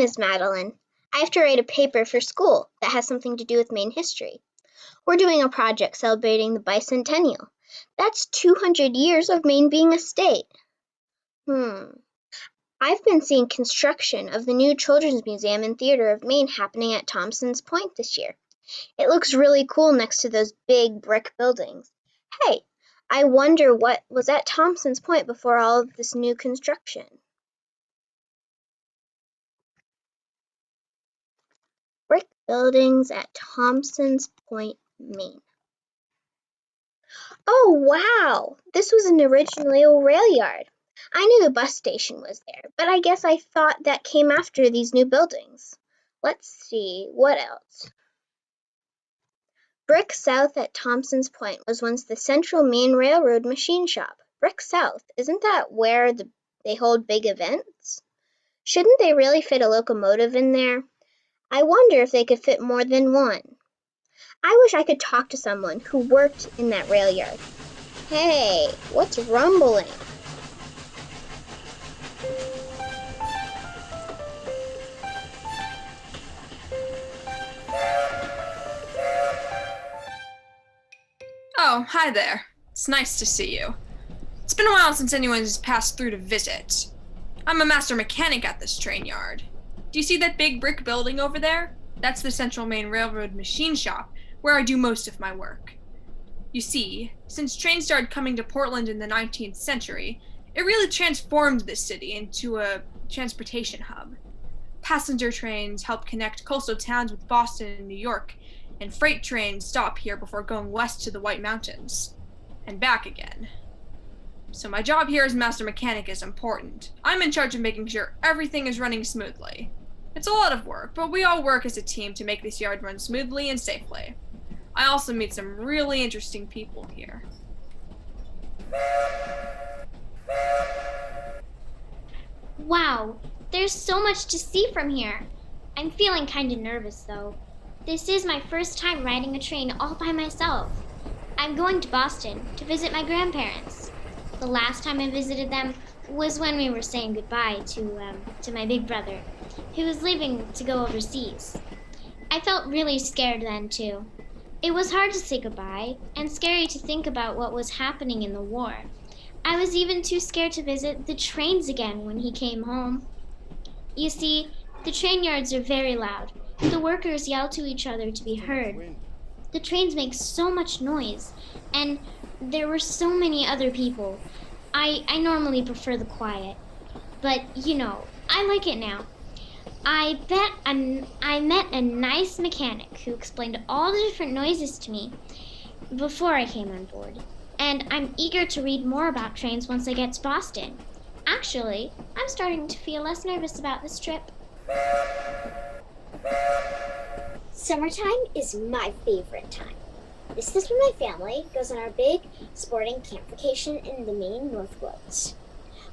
is Madeline. I have to write a paper for school that has something to do with Maine history. We're doing a project celebrating the bicentennial. That's 200 years of Maine being a state. I've been seeing construction of the new Children's Museum and Theater of Maine happening at Thompson's Point this year. It looks really cool next to those big brick buildings. Hey, I wonder what was at Thompson's Point before all of this new construction. Brick buildings at Thompson's Point, Maine. Oh, wow! This was an originally a rail yard. I knew the bus station was there, but I guess I thought that came after these new buildings. Let's see, what else? Brick South at Thompson's Point was once the Central Maine Railroad machine shop. Brick South, isn't that where they hold big events? Shouldn't they really fit a locomotive in there? I wonder if they could fit more than one. I wish I could talk to someone who worked in that rail yard. Hey, what's rumbling? Oh, hi there. It's nice to see you. It's been a while since anyone's passed through to visit. I'm a master mechanic at this train yard. Do you see that big brick building over there? That's the Central Maine Railroad machine shop, where I do most of my work. You see, since trains started coming to Portland in the 19th century, it really transformed this city into a transportation hub. Passenger trains help connect coastal towns with Boston and New York, and freight trains stop here before going west to the White Mountains, and back again. So my job here as master mechanic is important. I'm in charge of making sure everything is running smoothly. It's a lot of work, but we all work as a team to make this yard run smoothly and safely. I also meet some really interesting people here. Wow, there's so much to see from here. I'm feeling kind of nervous though. This is my first time riding a train all by myself. I'm going to Boston to visit my grandparents. The last time I visited them was when we were saying goodbye to my big brother, who was leaving to go overseas. I felt really scared then too. It was hard to say goodbye and scary to think about what was happening in the war. I was even too scared to visit the trains again when he came home. You see, the train yards are very loud. The workers yell to each other to be heard. The trains make so much noise, and there were so many other people. I normally prefer the quiet, but I like it now. I met a nice mechanic who explained all the different noises to me before I came on board, and I'm eager to read more about trains once I get to Boston. Actually, I'm starting to feel less nervous about this trip. Summertime is my favorite time. This is when my family goes on our big sporting camp vacation in the Maine North Woods.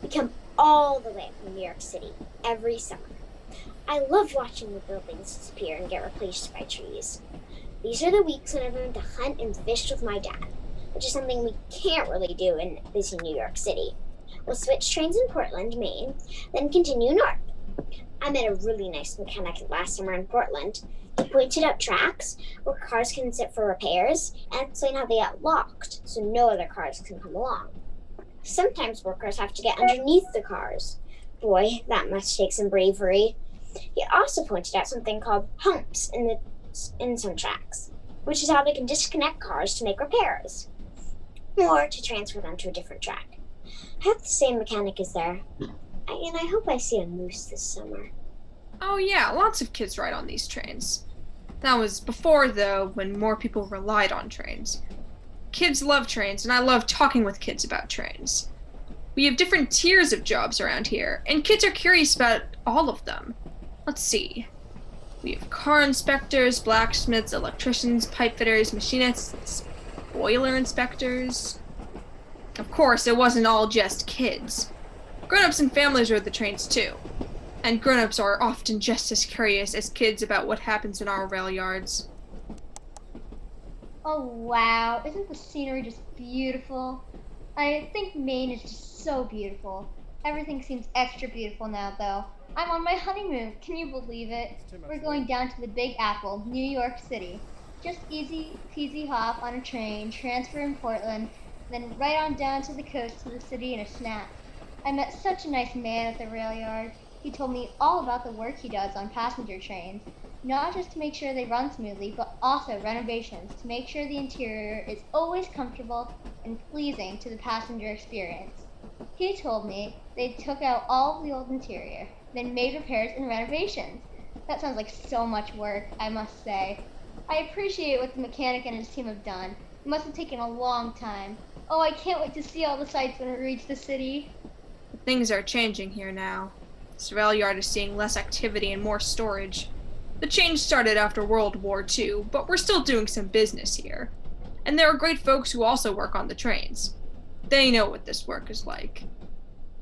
We come all the way from New York City every summer. I love watching the buildings disappear and get replaced by trees. These are the weeks when I've learned to hunt and fish with my dad, which is something we can't really do in busy New York City. We'll switch trains in Portland, Maine, then continue north. I met a really nice mechanic last summer in Portland. He pointed out tracks where cars can sit for repairs and explain how they get locked so no other cars can come along. Sometimes workers have to get underneath the cars. Boy, that must take some bravery. He also pointed out something called humps in some tracks, which is how they can disconnect cars to make repairs, or to transfer them to a different track. I hope the same mechanic is there, and I hope I see a moose this summer. Oh yeah, lots of kids ride on these trains. That was before, though, when more people relied on trains. Kids love trains, and I love talking with kids about trains. We have different tiers of jobs around here, and kids are curious about all of them. Let's see. We have car inspectors, blacksmiths, electricians, pipe fitters, machinists, boiler inspectors. Of course, it wasn't all just kids. Grown-ups and families rode the trains too. And grown-ups are often just as curious as kids about what happens in our rail yards. Oh wow, isn't the scenery just beautiful? I think Maine is just so beautiful. Everything seems extra beautiful now though. I'm on my honeymoon. Can you believe it? We're going down to the Big Apple, New York City. Just easy peasy hop on a train, transfer in Portland, then right on down to the coast to the city in a snap. I met such a nice man at the rail yard. He told me all about the work he does on passenger trains, not just to make sure they run smoothly, but also renovations to make sure the interior is always comfortable and pleasing to the passenger experience. He told me they took out all of the old interior, then made repairs and renovations. That sounds like so much work, I must say. I appreciate what the mechanic and his team have done. It must have taken a long time. Oh, I can't wait to see all the sights when we reach the city. Things are changing here now. This rail yard is seeing less activity and more storage. The change started after World War II, but we're still doing some business here. And there are great folks who also work on the trains. They know what this work is like.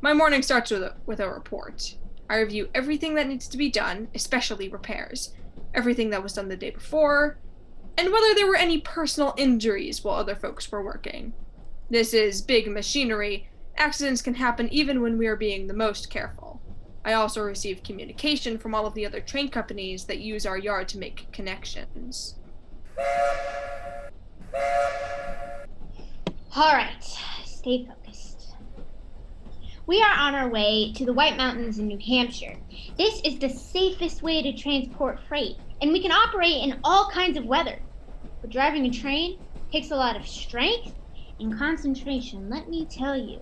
My morning starts with a report. I review everything that needs to be done, especially repairs, everything that was done the day before, and whether there were any personal injuries while other folks were working. This is big machinery. Accidents can happen even when we are being the most careful. I also receive communication from all of the other train companies that use our yard to make connections. All right, stay focused. We are on our way to the White Mountains in New Hampshire. This is the safest way to transport freight, and we can operate in all kinds of weather. But driving a train takes a lot of strength and concentration, let me tell you.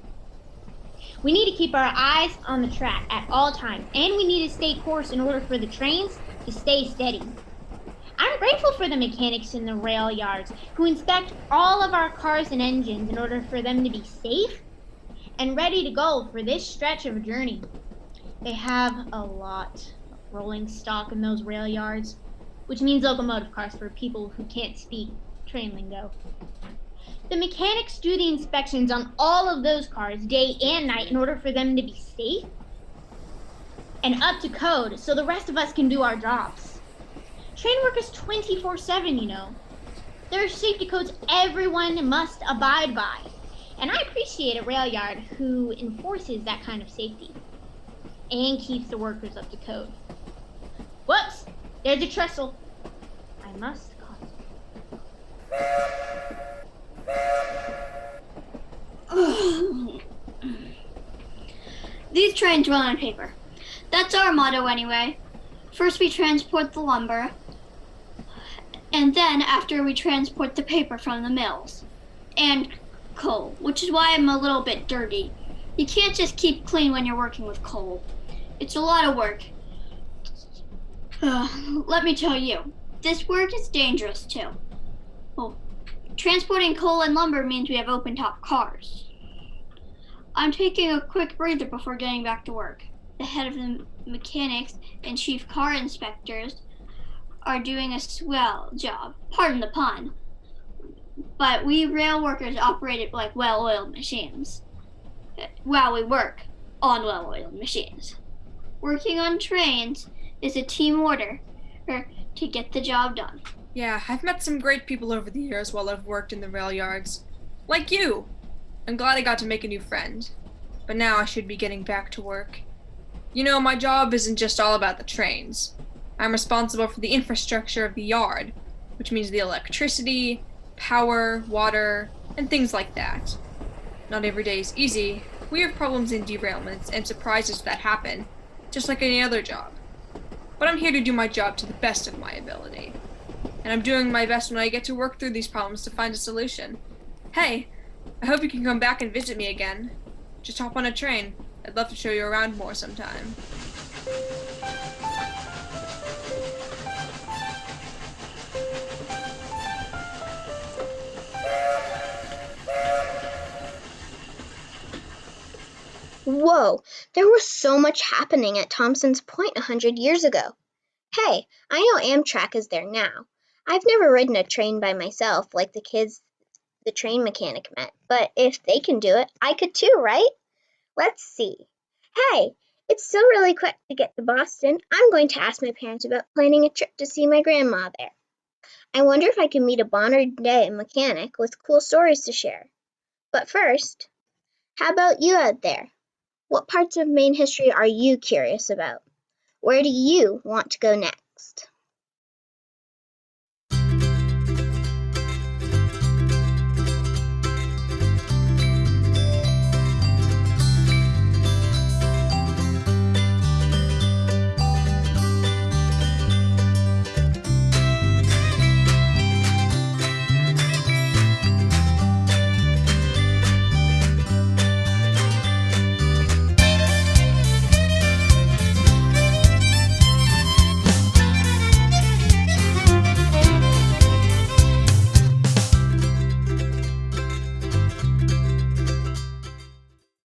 We need to keep our eyes on the track at all times, and we need to stay course in order for the trains to stay steady. I'm grateful for the mechanics in the rail yards who inspect all of our cars and engines in order for them to be safe and ready to go for this stretch of a journey. They have a lot of rolling stock in those rail yards, which means locomotive cars for people who can't speak train lingo. The mechanics do the inspections on all of those cars day and night in order for them to be safe and up to code so the rest of us can do our jobs. Train work is 24/7, you know. There are safety codes everyone must abide by. And I appreciate a rail yard who enforces that kind of safety and keeps the workers up to code. Whoops, there's a trestle. I must These trains run on paper. That's our motto anyway. First we transport the lumber, and then after we transport the paper from the mills. And coal, which is why I'm a little bit dirty. You can't just keep clean when you're working with coal. It's a lot of work. Let me tell you, this work is dangerous too. Well, transporting coal and lumber means we have open-top cars. I'm taking a quick breather before getting back to work. The head of the mechanics and chief car inspectors are doing a swell job, pardon the pun. But we rail workers operate it like well-oiled machines. While we work on well-oiled machines. Working on trains is a team order to get the job done. Yeah, I've met some great people over the years while I've worked in the rail yards. Like you! I'm glad I got to make a new friend. But now I should be getting back to work. You know, my job isn't just all about the trains. I'm responsible for the infrastructure of the yard, which means the electricity, power, water, and things like that. Not every day is easy. We have problems and derailments and surprises that happen, just like any other job. But I'm here to do my job to the best of my ability. And I'm doing my best when I get to work through these problems to find a solution. Hey, I hope you can come back and visit me again. Just hop on a train. I'd love to show you around more sometime. Whoa, there was so much happening at Thompson's Point 100 years ago. Hey, I know Amtrak is there now. I've never ridden a train by myself like the kids the train mechanic met, but if they can do it, I could too, right? Let's see. Hey, it's still really quick to get to Boston. I'm going to ask my parents about planning a trip to see my grandma there. I wonder if I can meet a modern-day mechanic with cool stories to share. But first, how about you out there? What parts of Maine history are you curious about? Where do you want to go next?